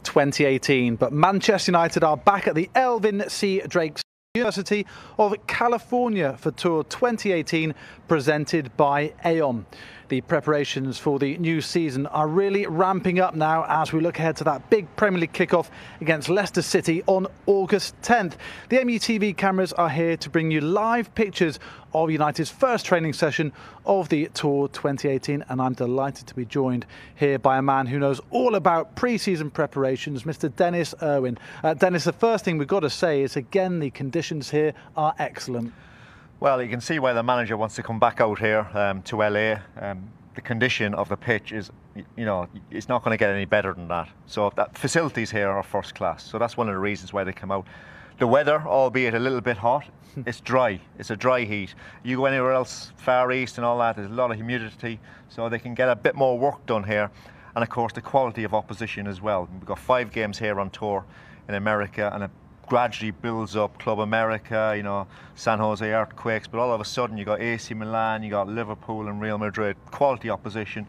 2018, but Manchester United are back at the Elvin C. Drake University of California for Tour 2018, presented by Aon. The preparations for the new season are really ramping up now as we look ahead to that big Premier League kickoff against Leicester City on August 10th. The MUTV cameras are here to bring you live pictures of United's first training session of the Tour 2018, and I'm delighted to be joined here by a man who knows all about pre-season preparations, Mr. Denis Irwin. Denis, the first thing we've got to say is, again, the conditions here are excellent. Well, you can see why the manager wants to come back out here to LA. The condition of the pitch is, it's not going to get any better than that. So that facilities here are first class. So that's one of the reasons why they come out. The weather, albeit a little bit hot, it's dry. It's a dry heat. You go anywhere else, Far East and all that, there's a lot of humidity, so they can get a bit more work done here. And of course, the quality of opposition as well. We've got 5 games here on tour in America, and it gradually builds up. Club America, San Jose Earthquakes, but all of a sudden you got AC Milan, you got Liverpool and Real Madrid, quality opposition.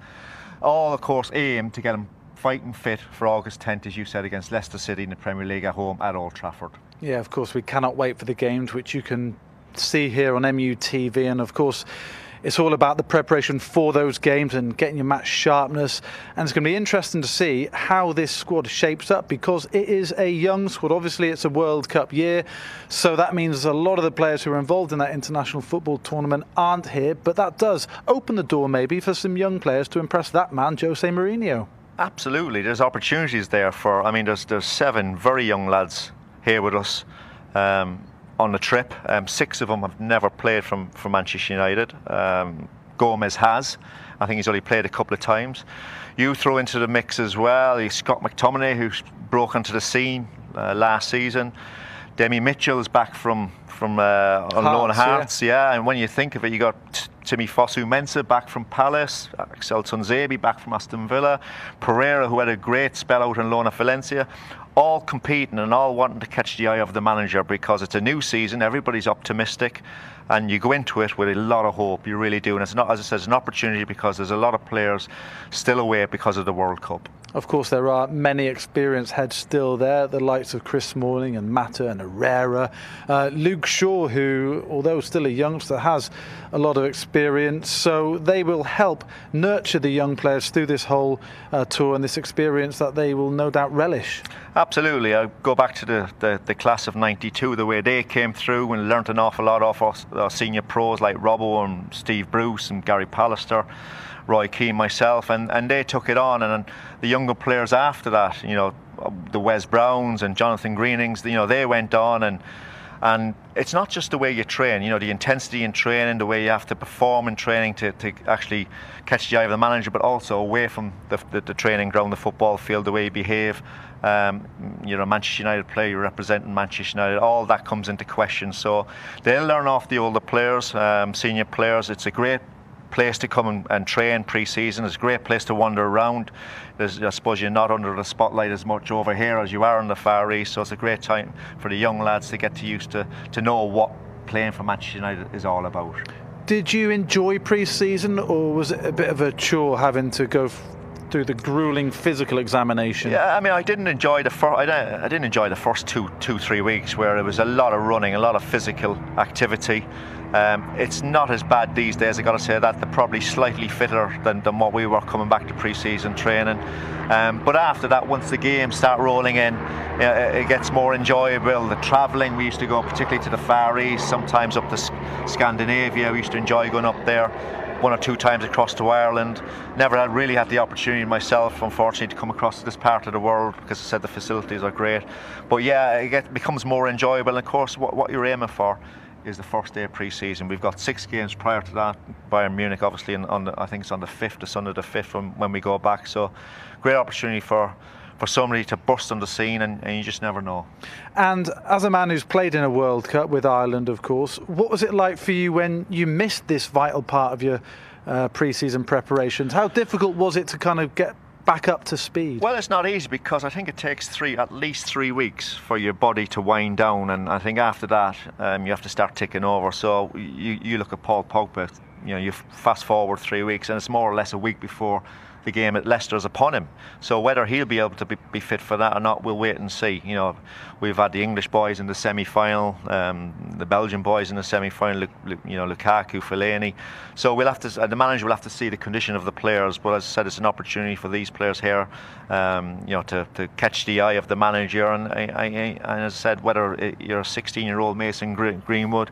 All, of course, aim to get them fighting fit for August 10th, as you said, against Leicester City in the Premier League at home at Old Trafford. Yeah, of course, we cannot wait for the games, which you can see here on MUTV, and of course it's all about the preparation for those games and getting your match sharpness. And it's going to be interesting to see how this squad shapes up, because it is a young squad. Obviously, it's a World Cup year, so that means a lot of the players who are involved in that international football tournament aren't here. But that does open the door maybe for some young players to impress that man, Jose Mourinho. Absolutely, there's opportunities there for. There's 7 very young lads here with us on the trip. 6 of them have never played for Manchester United. Gomez has. I think he's only played a couple of times. You throw into the mix as well, Scott McTominay, who broke onto the scene last season. Demi Mitchell is back from on loan at Hearts, yeah. And when you think of it, you got Timmy Fosu-Mensah back from Palace, Axel Tuanzebe back from Aston Villa, Pereira, who had a great spell out on loan at Valencia, all competing and all wanting to catch the eye of the manager, because it's a new season, everybody's optimistic, and you go into it with a lot of hope. You really do, and it's not, as I said, it's an opportunity because there's a lot of players still away because of the World Cup. Of course, there are many experienced heads still there, the likes of Chris Smalling and Mata and Herrera. Luke Shaw, who, although still a youngster, has a lot of experience, so they will help nurture the young players through this whole tour and this experience that they will no doubt relish. Absolutely. I go back to the class of '92, the way they came through and learnt an awful lot off our senior pros like Robbo and Steve Bruce and Gary Pallister, Roy Keane, myself, and they took it on, and the younger players after that, the Wes Browns and Jonathan Greenings, they went on, and it's not just the way you train, the intensity in training, the way you have to perform in training to actually catch the eye of the manager, but also away from the training ground, the football field, the way you behave. Manchester United player, you're representing Manchester United, all that comes into question. So they'll learn off the older players, senior players. It's a great place to come and train pre-season. It's a great place to wander around. I suppose you're not under the spotlight as much over here as you are in the Far East, so it's a great time for the young lads to get used to know what playing for Manchester United is all about. Did you enjoy pre-season, or was it a bit of a chore having to go through the grueling physical examination? Yeah, I didn't enjoy the first 2-3 weeks, where it was a lot of running, a lot of physical activity. It's not as bad these days, I got to say that. They're probably slightly fitter than what we were coming back to pre-season training. But after that, once the games start rolling in, it gets more enjoyable. The travelling, we used to go particularly to the Far East, sometimes up to Scandinavia. We used to enjoy going up there 1 or 2 times across to Ireland. Never really had the opportunity myself, unfortunately, to come across to this part of the world, because I said the facilities are great. But yeah, it becomes more enjoyable. And of course, what you're aiming for is the first day of pre-season. We've got 6 games prior to that. Bayern Munich, obviously, I think it's on the 5th, the Sunday the 5th when we go back. So great opportunity for somebody to burst on the scene, and you just never know. And as a man who's played in a World Cup with Ireland, of course, what was it like for you when you missed this vital part of your pre-season preparations? How difficult was it to kind of get back up to speed? Well, it's not easy, because I think it takes at least 3 weeks for your body to wind down, and I think after that you have to start ticking over. So you look at Paul Pogba, you fast forward 3 weeks, and it's more or less a week before the game at Leicester's upon him. So whether he'll be able to be fit for that or not, we'll wait and see. You know, we've had the English boys in the semi-final, the Belgian boys in the semi-final. You know, Lukaku, Fellaini. So we'll have to. The manager will have to see the condition of the players. But as I said, it's an opportunity for these players here, you know, to catch the eye of the manager. And as I said, whether you're a 16-year-old Mason Greenwood,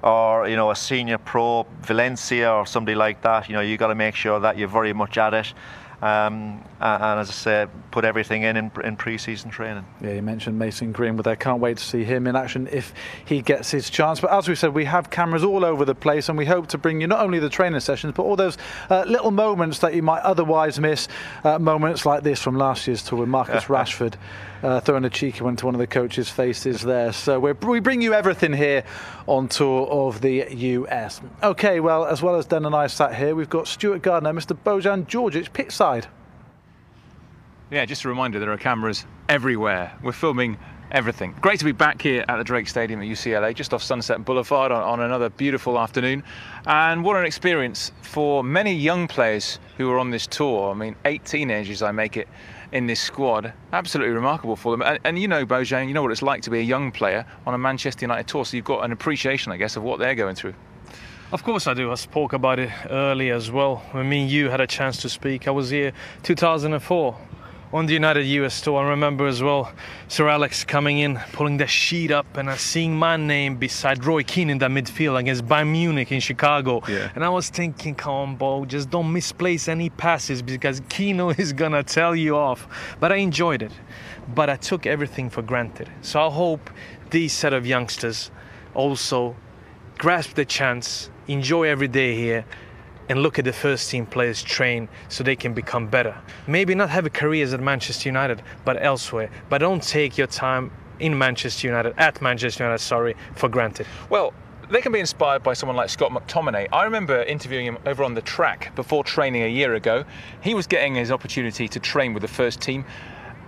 or, you know, a senior pro, Valencia or somebody like that, you know, you got to make sure that you're very much at it. And as I said, put everything in pre-season training. Yeah, you mentioned Mason Greenwood. I can't wait to see him in action if he gets his chance. But as we said, we have cameras all over the place, and we hope to bring you not only the training sessions, but all those little moments that you might otherwise miss. Moments like this from last year's tour with Marcus Rashford throwing a cheeky one to one of the coaches' faces there. So we bring you everything here on tour of the US. Okay, well as Dan and I sat here, we've got Stuart Gardner, Mr. Bojan Djordjic, pitchside. Yeah, just a reminder, there are cameras everywhere. We're filming everything. Great to be back here at the Drake Stadium at UCLA, just off Sunset Boulevard on another beautiful afternoon. And what an experience for many young players who are on this tour. I mean, 8 teenagers, I make it, in this squad. Absolutely remarkable for them. And you know, Bojan, you know what it's like to be a young player on a Manchester United tour, so you've got an appreciation, I guess, of what they're going through. Of course I do. I spoke about it earlier as well. When me and you had a chance to speak, I was here 2004. On the United US tour. I remember as well Sir Alex coming in, pulling the sheet up, and I seeing my name beside Roy Keane in that midfield against Bayern Munich in Chicago. Yeah. And I was thinking, come on, Bo, just don't misplace any passes because Kino is gonna tell you off. But I enjoyed it. But I took everything for granted. So I hope these set of youngsters also grasp the chance, enjoy every day here, and look at the first team players train so they can become better. Maybe not have a careers at Manchester United, but elsewhere. But don't take your time in Manchester United, for granted. Well, they can be inspired by someone like Scott McTominay. I remember interviewing him over on the track before training a year ago. He was getting his opportunity to train with the first team.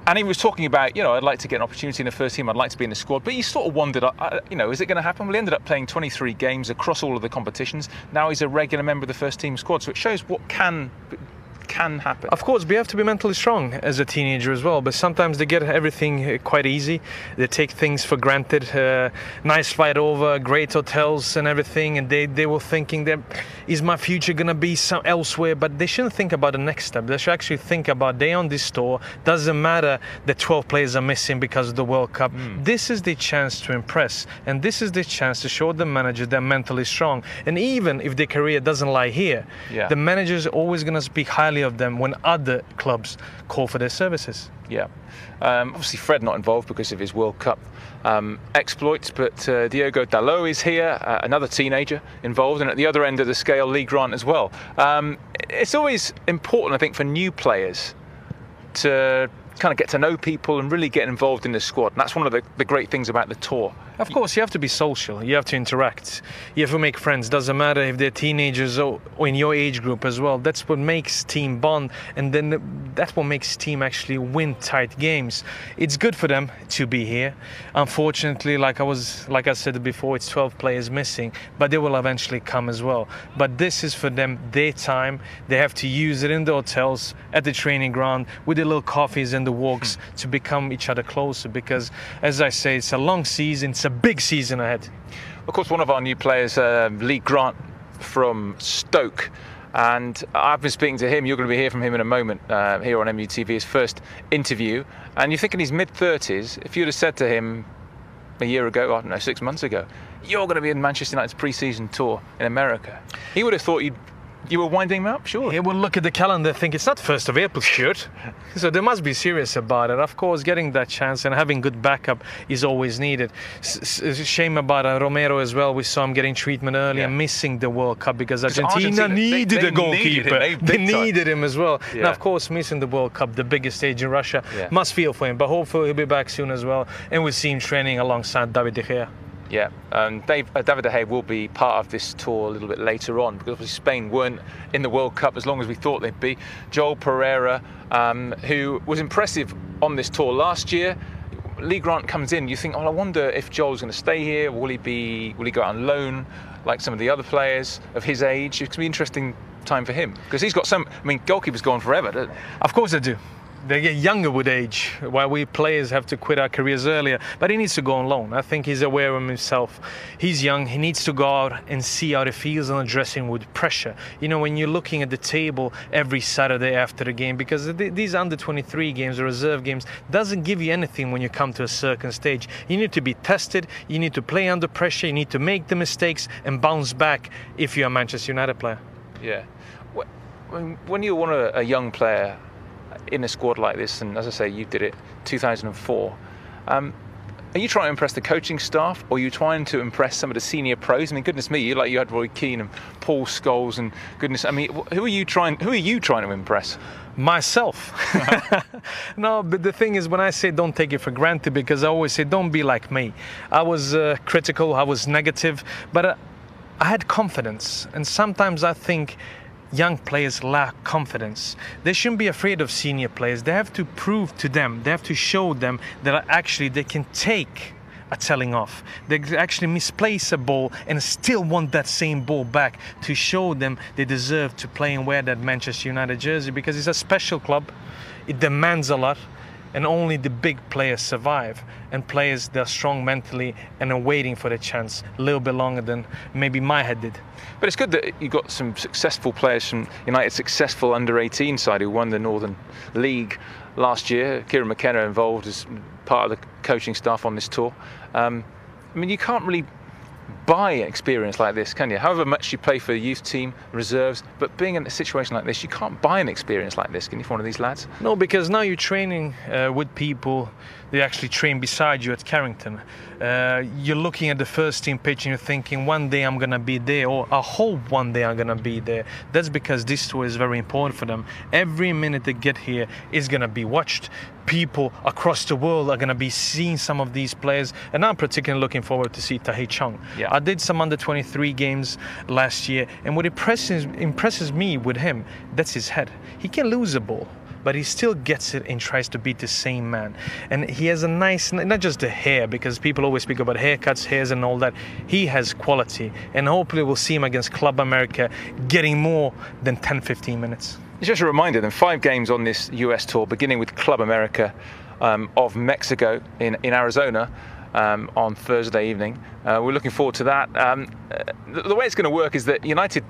And he was talking about, you know, I'd like to get an opportunity in the first team, I'd like to be in the squad. But he sort of wondered, you know, is it going to happen? Well, he ended up playing 23 games across all of the competitions. Now he's a regular member of the first team squad. So it shows what can happen. Of course, we have to be mentally strong as a teenager as well, but sometimes they get everything quite easy. They take things for granted. Nice flight over, great hotels and everything, and they were thinking that, is my future going to be elsewhere? But they shouldn't think about the next step. They should actually think about, they on this tour, doesn't matter that 12 players are missing because of the World Cup. This is the chance to impress, and this is the chance to show the manager they're mentally strong. And even if their career doesn't lie here, the manager's always going to speak highly of them when other clubs call for their services. Yeah. Obviously Fred not involved because of his World Cup exploits, but Diogo Dalot is here, another teenager involved, and at the other end of the scale, Lee Grant as well. It's always important, I think, for new players to kind of get to know people and really get involved in the squad. And that's one of the great things about the tour. Of course, you have to be social, you have to interact, you have to make friends. Doesn't matter if they're teenagers or in your age group as well. That's what makes team bond, and then that's what makes team actually win tight games. It's good for them to be here. Unfortunately, like I said before, it's 12 players missing, but they will eventually come as well. But this is for them, their time. They have to use it in the hotels, at the training ground, with their little coffees and the walks to become each other closer, because as I say, it's a long season, it's a big season ahead. Of course, one of our new players, Lee Grant from Stoke, and I've been speaking to him. You're going to hear from him in a moment here on MUTV, his first interview. And you're thinking he's mid-30s. If you'd have said to him a year ago, I don't know, 6 months ago, you're going to be in Manchester United's pre-season tour in America, he would have thought you were winding him up, sure. He will look at the calendar and think it's not 1st of April, Stuart. So they must be serious about it. Of course, getting that chance and having good backup is always needed. Shame about Romero as well. We saw him getting treatment early and missing the World Cup because Argentina needed a goalkeeper. They needed him as well. Yeah. Now, of course, missing the World Cup, the biggest stage in Russia, must feel for him. But hopefully he'll be back soon as well. And we'll see him training alongside David De Gea. Yeah, David De Gea will be part of this tour a little bit later on, because obviously Spain weren't in the World Cup as long as we thought they'd be. Joel Pereira, who was impressive on this tour last year. Lee Grant comes in, you think, oh, I wonder if Joel's going to stay here. Will he go out on loan like some of the other players of his age? It's going to be interesting time for him? Because he's got some. I mean, goalkeepers go on forever, don't they? Of course they do. They get younger with age, while we players have to quit our careers earlier. But he needs to go on loan. I think he's aware of himself. He's young. He needs to go out and see how he feels in the dressing room with pressure. You know, when you're looking at the table every Saturday after the game, because these under-23 games or reserve games doesn't give you anything when you come to a certain stage. You need to be tested. You need to play under pressure. You need to make the mistakes and bounce back if you're a Manchester United player. Yeah. When you want a young player in a squad like this, and as I say, you did it 2004, are you trying to impress the coaching staff, or are you trying to impress some of the senior pros? I mean, goodness me, you had Roy Keane and Paul Scholes, and goodness, I mean, who are you trying to impress? Myself. No, but the thing is, when I say don't take it for granted, because I always say don't be like me. I was critical, I was negative, but I had confidence, and sometimes I think young players lack confidence. They shouldn't be afraid of senior players. They have to prove to them, they have to show them that actually they can take a telling off. They actually misplace a ball and still want that same ball back, to show them they deserve to play and wear that Manchester United jersey, because it's a special club. It demands a lot, and only the big players survive, and players that are strong mentally and are waiting for the chance a little bit longer than maybe my head did. But it's good that you got some successful players from United's successful under-18 side who won the Northern League last year. Kieran McKenna involved as part of the coaching staff on this tour. I mean, you can't really buy an experience like this, can you? However much you play for the youth team, reserves, but being in a situation like this, you can't buy an experience like this, can you, for one of these lads? No, because now you're training with people. They actually train beside you at Carrington. You're looking at the first team pitch and you're thinking, one day I'm going to be there, or I hope one day I'm going to be there. That's because this tour is very important for them. Every minute they get here is going to be watched. People across the world are going to be seeing some of these players, and I'm particularly looking forward to see Tahith Chong. Yeah. I did some under-23 games last year, and what impresses me with him, that's his head. He can lose a ball, but he still gets it and tries to beat the same man. And he has a nice, not just the hair, because people always speak about haircuts, hairs and all that. He has quality, and hopefully we'll see him against Club America getting more than 10-15 minutes. It's just a reminder then, 5 games on this US tour, beginning with Club America of Mexico in Arizona on Thursday evening. We're looking forward to that. The way it's going to work is that United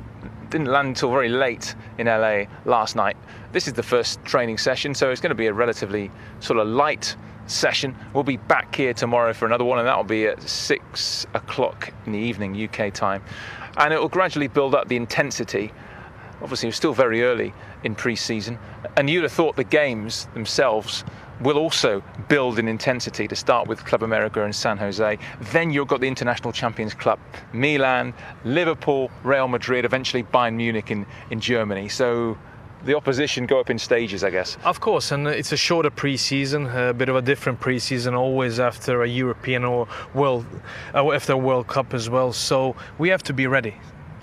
didn't land until very late in LA last night. This is the first training session, so it's going to be a relatively sort of light session. We'll be back here tomorrow for another one, and that will be at 6 o'clock in the evening UK time, and it will gradually build up the intensity. Obviously, it's still very early in pre-season, and you'd have thought the games themselves will also build in intensity, to start with Club America and San Jose. Then you've got the International Champions Club, Milan, Liverpool, Real Madrid, eventually Bayern Munich in Germany. So the opposition go up in stages, I guess. Of course, and it's a shorter pre-season, a bit of a different pre-season, always after a European or after a World Cup as well. So we have to be ready.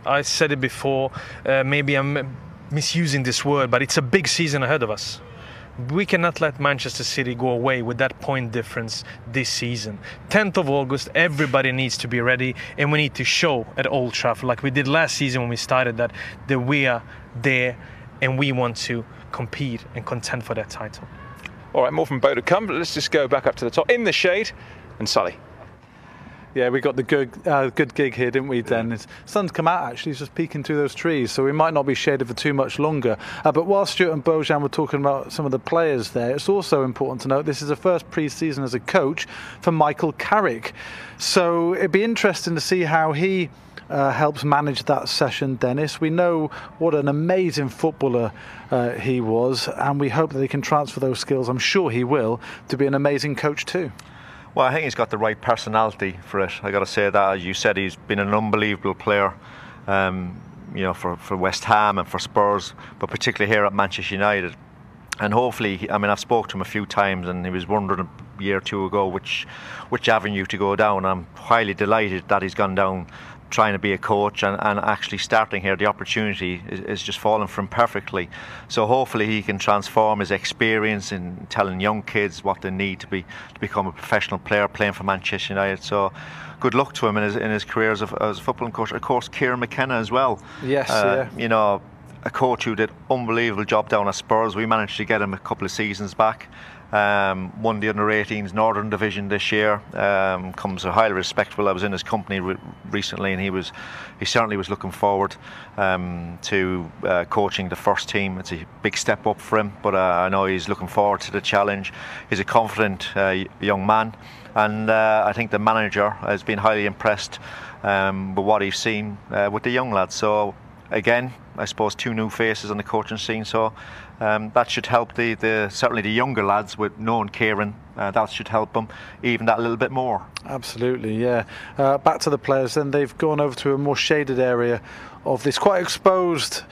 I said it before, maybe I'm misusing this word, but it's a big season ahead of us. We cannot let Manchester City go away with that point difference this season. 10th of August, everybody needs to be ready, and we need to show at Old Trafford, like we did last season when we started, that we are there and we want to compete and contend for that title. All right, more from Bo to come, but let's just go back up to the top in the shade and Sully. Yeah, we got the good gig here, didn't we, Den? The sun's come out, actually. He's just peeking through those trees, so we might not be shaded for too much longer. But while Stuart and Bojan were talking about some of the players there, it's also important to note this is the first pre-season as a coach for Michael Carrick. So it'd be interesting to see how he helps manage that session, Dennis. We know what an amazing footballer he was, and we hope that he can transfer those skills, I'm sure he will, to be an amazing coach too. Well, I think he's got the right personality for it. I got to say that. As you said, he's been an unbelievable player, you know, for West Ham and for Spurs, but particularly here at Manchester United. And hopefully, I mean, I've spoken to him a few times, and he was wondering a year or two ago which avenue to go down. I'm highly delighted that he's gone down trying to be a coach, and actually starting here. The opportunity is just falling for him perfectly. So hopefully he can transform his experience in telling young kids what they need to become a professional player playing for Manchester United. So good luck to him in his career as a footballing coach. Of course, Kieran McKenna as well. Yes, yeah. You know, a coach who did unbelievable job down at Spurs. We managed to get him a couple of seasons back. Won the under-18s Northern Division this year. Comes highly respectable. I was in his company recently, and he certainly was looking forward to coaching the first team. It's a big step up for him, but I know he's looking forward to the challenge. He's a confident young man, and I think the manager has been highly impressed with what he's seen with the young lads. So again, I suppose 2 new faces on the coaching scene, so that should help certainly the younger lads with knowing Kieran. That should help them even that a little bit more. Absolutely, yeah. Back to the players then. They've gone over to a more shaded area of this quite exposed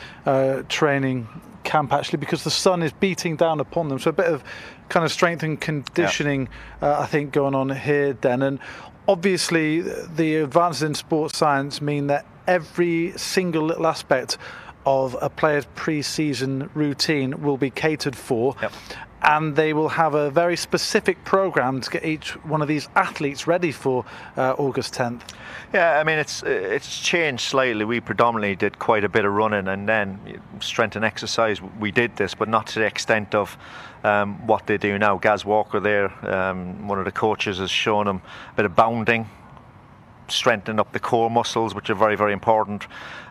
training camp, actually, because the sun is beating down upon them. So a bit of kind of strength and conditioning, I think, going on here then. And obviously the advances in sports science mean that every single little aspect of a player's pre-season routine will be catered for. Yep. And they will have a very specific program to get each one of these athletes ready for August 10th. Yeah, I mean, it's changed slightly. We predominantly did quite a bit of running, and then strength and exercise, we did this, but not to the extent of what they do now. Gaz Walker there, one of the coaches, has shown them a bit of bounding, strengthening up the core muscles, which are very, very important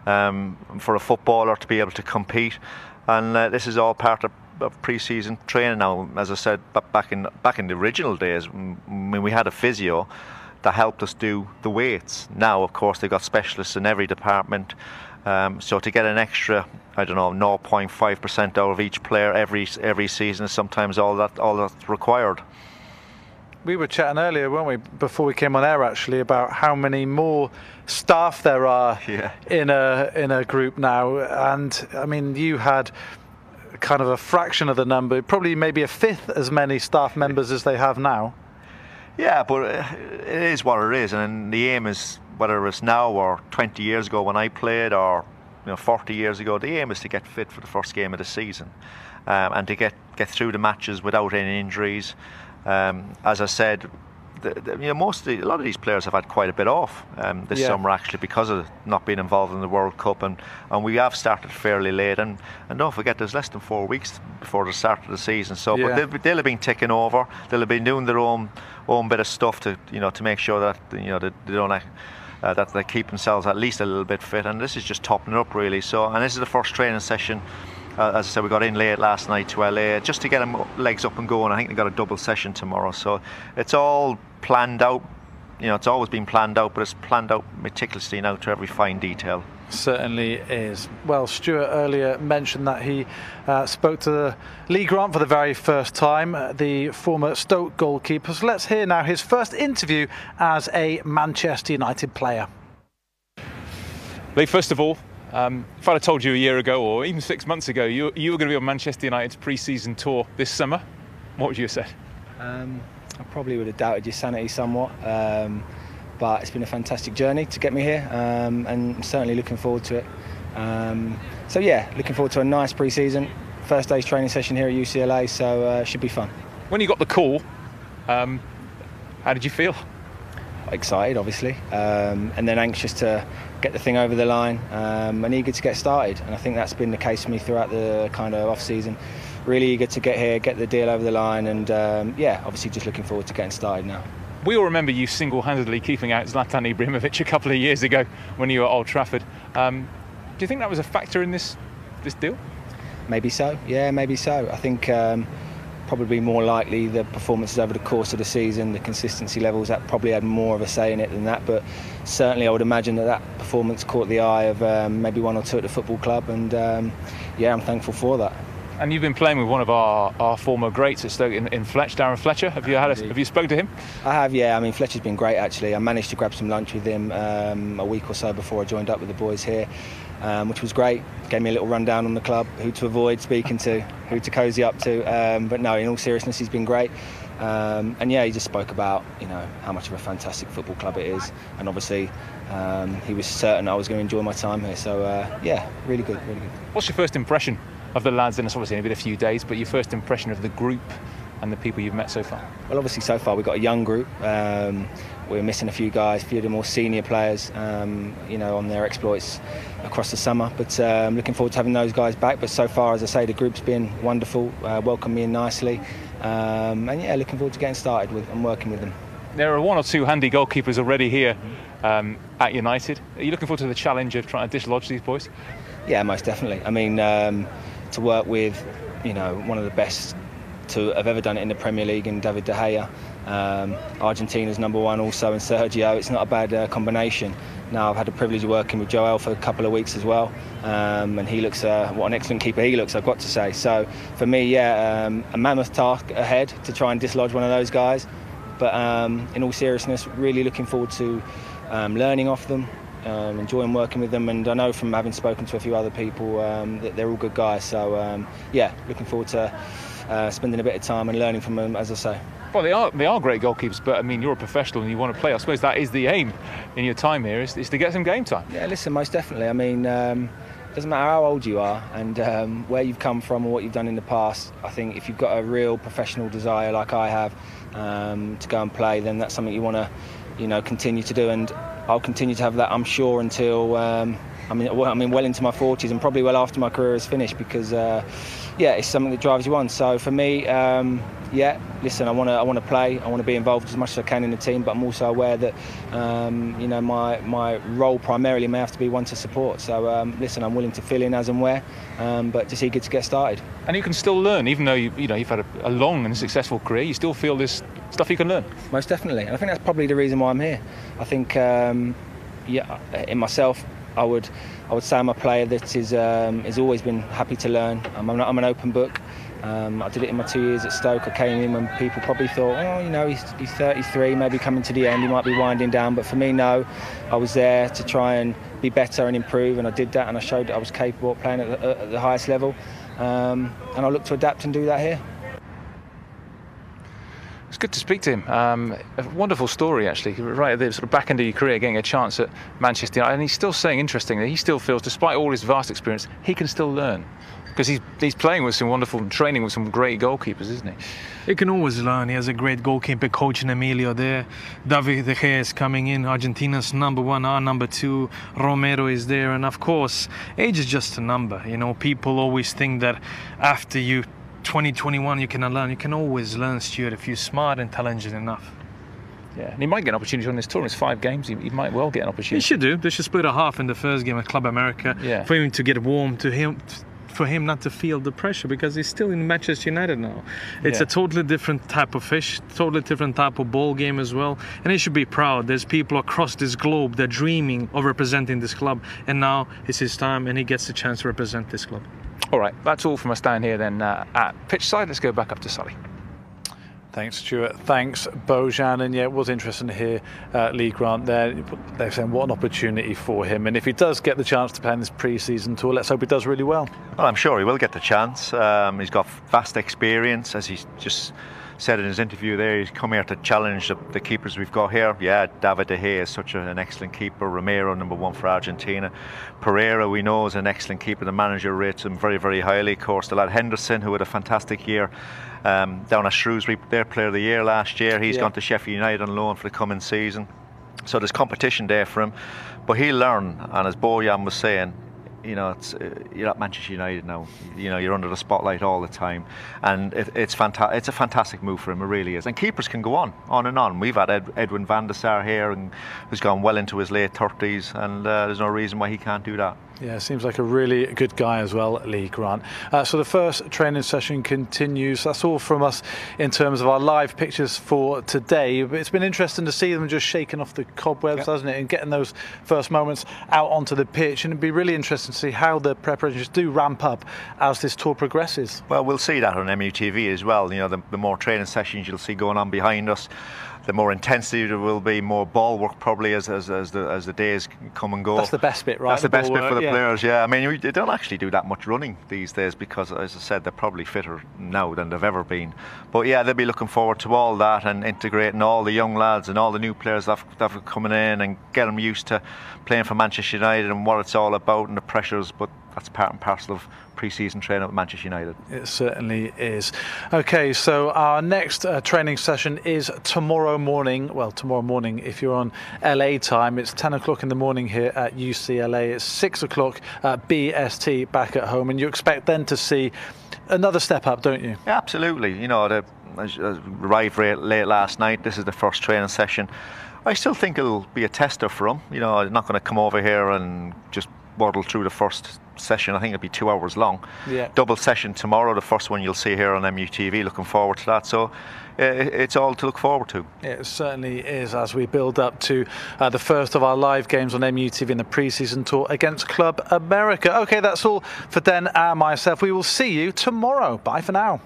for a footballer to be able to compete. And this is all part of pre-season training now. As I said, back in the original days, when we had a physio that helped us do the weights. Now, of course, they've got specialists in every department. So to get an extra, I don't know, 0.5% out of each player every season is sometimes all that's required. We were chatting earlier, weren't we, before we came on air, actually, about how many more staff there are in a group now. And I mean, you had kind of a fraction of the number, probably maybe a fifth as many staff members as they have now. Yeah, but it is what it is, and the aim is, whether it's now or 20 years ago when I played, or 40 years ago, the aim is to get fit for the first game of the season, and to get through the matches without any injuries. As I said, a lot of these players have had quite a bit off this summer, actually, because of not being involved in the World Cup, and we have started fairly late, and don't forget, there's less than 4 weeks before the start of the season. So, but they'll have been ticking over. They'll have been doing their own bit of stuff to to make sure that they don't that they keep themselves at least a little bit fit. And this is just topping it up, really. So, and this is the first training session. As I said, we got in late last night to LA just to get them legs up and going. I think they got a double session tomorrow, so it's all planned out. It's always been planned out, but it's planned out meticulously now to every fine detail. Certainly is. Well, Stuart earlier mentioned that he spoke to Lee Grant for the very first time, the former Stoke goalkeeper. So let's hear now his first interview as a Manchester United player. Lee, first of all, if I'd have told you a year ago or even 6 months ago you were going to be on Manchester United's pre-season tour this summer, what would you have said? I probably would have doubted your sanity somewhat, but it's been a fantastic journey to get me here, and I'm certainly looking forward to it. So yeah, looking forward to a nice pre-season. First day's training session here at UCLA, so it should be fun. When you got the call, how did you feel? Excited, obviously, and then anxious to get the thing over the line, and eager to get started. And I think that's been the case for me throughout the kind of off-season. Really eager to get here, get the deal over the line, and yeah, obviously just looking forward to getting started now. We all remember you single-handedly keeping out Zlatan Ibrahimovic a couple of years ago when you were at Old Trafford. Do you think that was a factor in this deal? Maybe so, yeah, maybe so. I think probably more likely the performances over the course of the season, the consistency levels, that probably had more of a say in it than that. But certainly I would imagine that performance caught the eye of maybe one or two at the football club, and yeah, I'm thankful for that. And you've been playing with one of our former greats at Stoke in Fletch, Darren Fletcher. Have you spoken to him? I have, yeah. I mean, Fletcher's been great, actually. I managed to grab some lunch with him a week or so before I joined up with the boys here, which was great. Gave me a little rundown on the club, who to avoid speaking to, who to cosy up to. But no, in all seriousness, he's been great. And yeah, he just spoke about how much of a fantastic football club it is, and obviously he was certain I was going to enjoy my time here. So yeah, really good, really good. What's your first impression of the lads? And it's obviously only been a few days, but your first impression of the group and the people you've met so far? Well, obviously so far we've got a young group. We're missing a few guys, a few of the more senior players, you know, on their exploits across the summer. But looking forward to having those guys back. But so far, as I say, the group's been wonderful, welcomed me in nicely, and yeah, looking forward to getting started with and working with them. There are one or two handy goalkeepers already here at United. Are you looking forward to the challenge of trying to dislodge these boys? Yeah, most definitely. I mean, to work with, you know, one of the best to have ever done it in the Premier League in David De Gea, Argentina's #1 also, and Sergio, it's not a bad combination. Now I've had the privilege of working with Joel for a couple of weeks as well, and he looks what an excellent keeper he looks, I've got to say. So for me, yeah, a mammoth task ahead to try and dislodge one of those guys, but in all seriousness, really looking forward to learning off them, enjoying working with them, and I know from having spoken to a few other people that they're all good guys. So yeah, looking forward to spending a bit of time and learning from them, as I say. Well, they are great goalkeepers, but I mean, you're a professional and you want to play. I suppose that is the aim in your time here, is to get some game time. Yeah, listen, most definitely. I mean, it doesn't matter how old you are and where you've come from or what you've done in the past. I think if you've got a real professional desire, like I have, to go and play, then that's something you want to, you know, continue to do. And I'll continue to have that, I'm sure, until I mean, well into my 40s and probably well after my career is finished, because yeah, it's something that drives you on. So for me, yeah, listen, I want to play. I want to be involved as much as I can in the team, but I'm also aware that you know, my role primarily may have to be one to support. So listen, I'm willing to fill in as and where, but just eager to get started. And you can still learn, even though you've had a long and successful career. You still feel there's stuff you can learn. Most definitely, and I think that's probably the reason why I'm here. I think, yeah, in myself, I would say I'm a player that has always been happy to learn. I'm an open book. I did it in my 2 years at Stoke. I came in when people probably thought, oh, you know, he's 33, maybe coming to the end, he might be winding down. But for me, no. I was there to try and be better and improve, and I did that, and I showed that I was capable of playing at the highest level. And I look to adapt and do that here. It's good to speak to him. A wonderful story, actually. Right at the sort of back end of your career, getting a chance at Manchester United, and he's still saying, interestingly, he still feels, despite all his vast experience, he can still learn, because he's playing with some wonderful, training with some great goalkeepers, isn't he? He can always learn. He has a great goalkeeper coach in Emilio there. David De Gea is coming in, Argentina's #1, our #2. Romero is there, and of course, age is just a number. You know, people always think that after you 2021 you cannot learn. You can always learn, Stuart, if you're smart and talented enough. Yeah, and he might get an opportunity on this tour. It's 5 games. He might well get an opportunity. He should do. They should split a half in the first game at Club America, yeah, for him to get warm, for him not to feel the pressure, because he's still in Manchester United now. It's a totally different type of fish, totally different type of ball game as well, and he should be proud. There's people across this globe that are dreaming of representing this club, and now it's his time and he gets the chance to represent this club. All right, that's all from us down here then at pitchside. Let's go back up to Sully. Thanks, Stuart. Thanks, Bojan. And yeah, it was interesting to hear Lee Grant there. They're saying what an opportunity for him. And if he does get the chance to play in this pre-season tour, let's hope he does really well. Well, I'm sure he will get the chance. He's got vast experience, as he's just said in his interview there. He's come here to challenge the keepers we've got here. Yeah, David De Gea is such an excellent keeper. Romero, #1 for Argentina. Pereira, we know, is an excellent keeper. The manager rates him very, very highly. Of course, the lad Henderson, who had a fantastic year down at Shrewsbury, their player of the year last year. He's gone to Sheffield United on loan for the coming season. So there's competition there for him. But he'll learn, and as Bojan was saying, you know, you're at Manchester United now. You know, you're under the spotlight all the time, and it's a fantastic move for him. It really is. And keepers can go on and on. We've had Edwin van der Sar here, and who's gone well into his late 30s, and there's no reason why he can't do that. Yeah, seems like a really good guy as well, Lee Grant. So the first training session continues. That's all from us in terms of our live pictures for today. But it's been interesting to see them just shaking off the cobwebs, hasn't it, and getting those first moments out onto the pitch. And it'd be really interesting to see how the preparations do ramp up as this tour progresses. Well, we'll see that on MUTV as well. You know, the more training sessions you'll see going on behind us, the more intensity there will be, more ball work probably as the days come and go. That's the best bit, right? That's the best bit for the players, yeah. I mean, they don't actually do that much running these days because, as I said, they're probably fitter now than they've ever been. But yeah, they'll be looking forward to all that and integrating all the young lads and all the new players that are coming in and get them used to playing for Manchester United and what it's all about and the pressures. But that's part and parcel of pre-season training with Manchester United. It certainly is. Okay, so our next training session is tomorrow morning. Well, tomorrow morning, if you're on LA time, it's 10 o'clock in the morning here at UCLA. It's 6 o'clock BST back at home, and you expect then to see another step up, don't you? Yeah, absolutely. You know, I arrived late last night. This is the first training session. I still think it'll be a tester for him. You know, I'm not going to come over here and just waddle through the first session. I think it'll be 2 hours long. Yeah. Double session tomorrow, the first one you'll see here on MUTV. Looking forward to that. So it's all to look forward to. It certainly is, as we build up to the first of our live games on MUTV in the pre-season tour against Club America. Okay, that's all for Den and myself. We will see you tomorrow. Bye for now.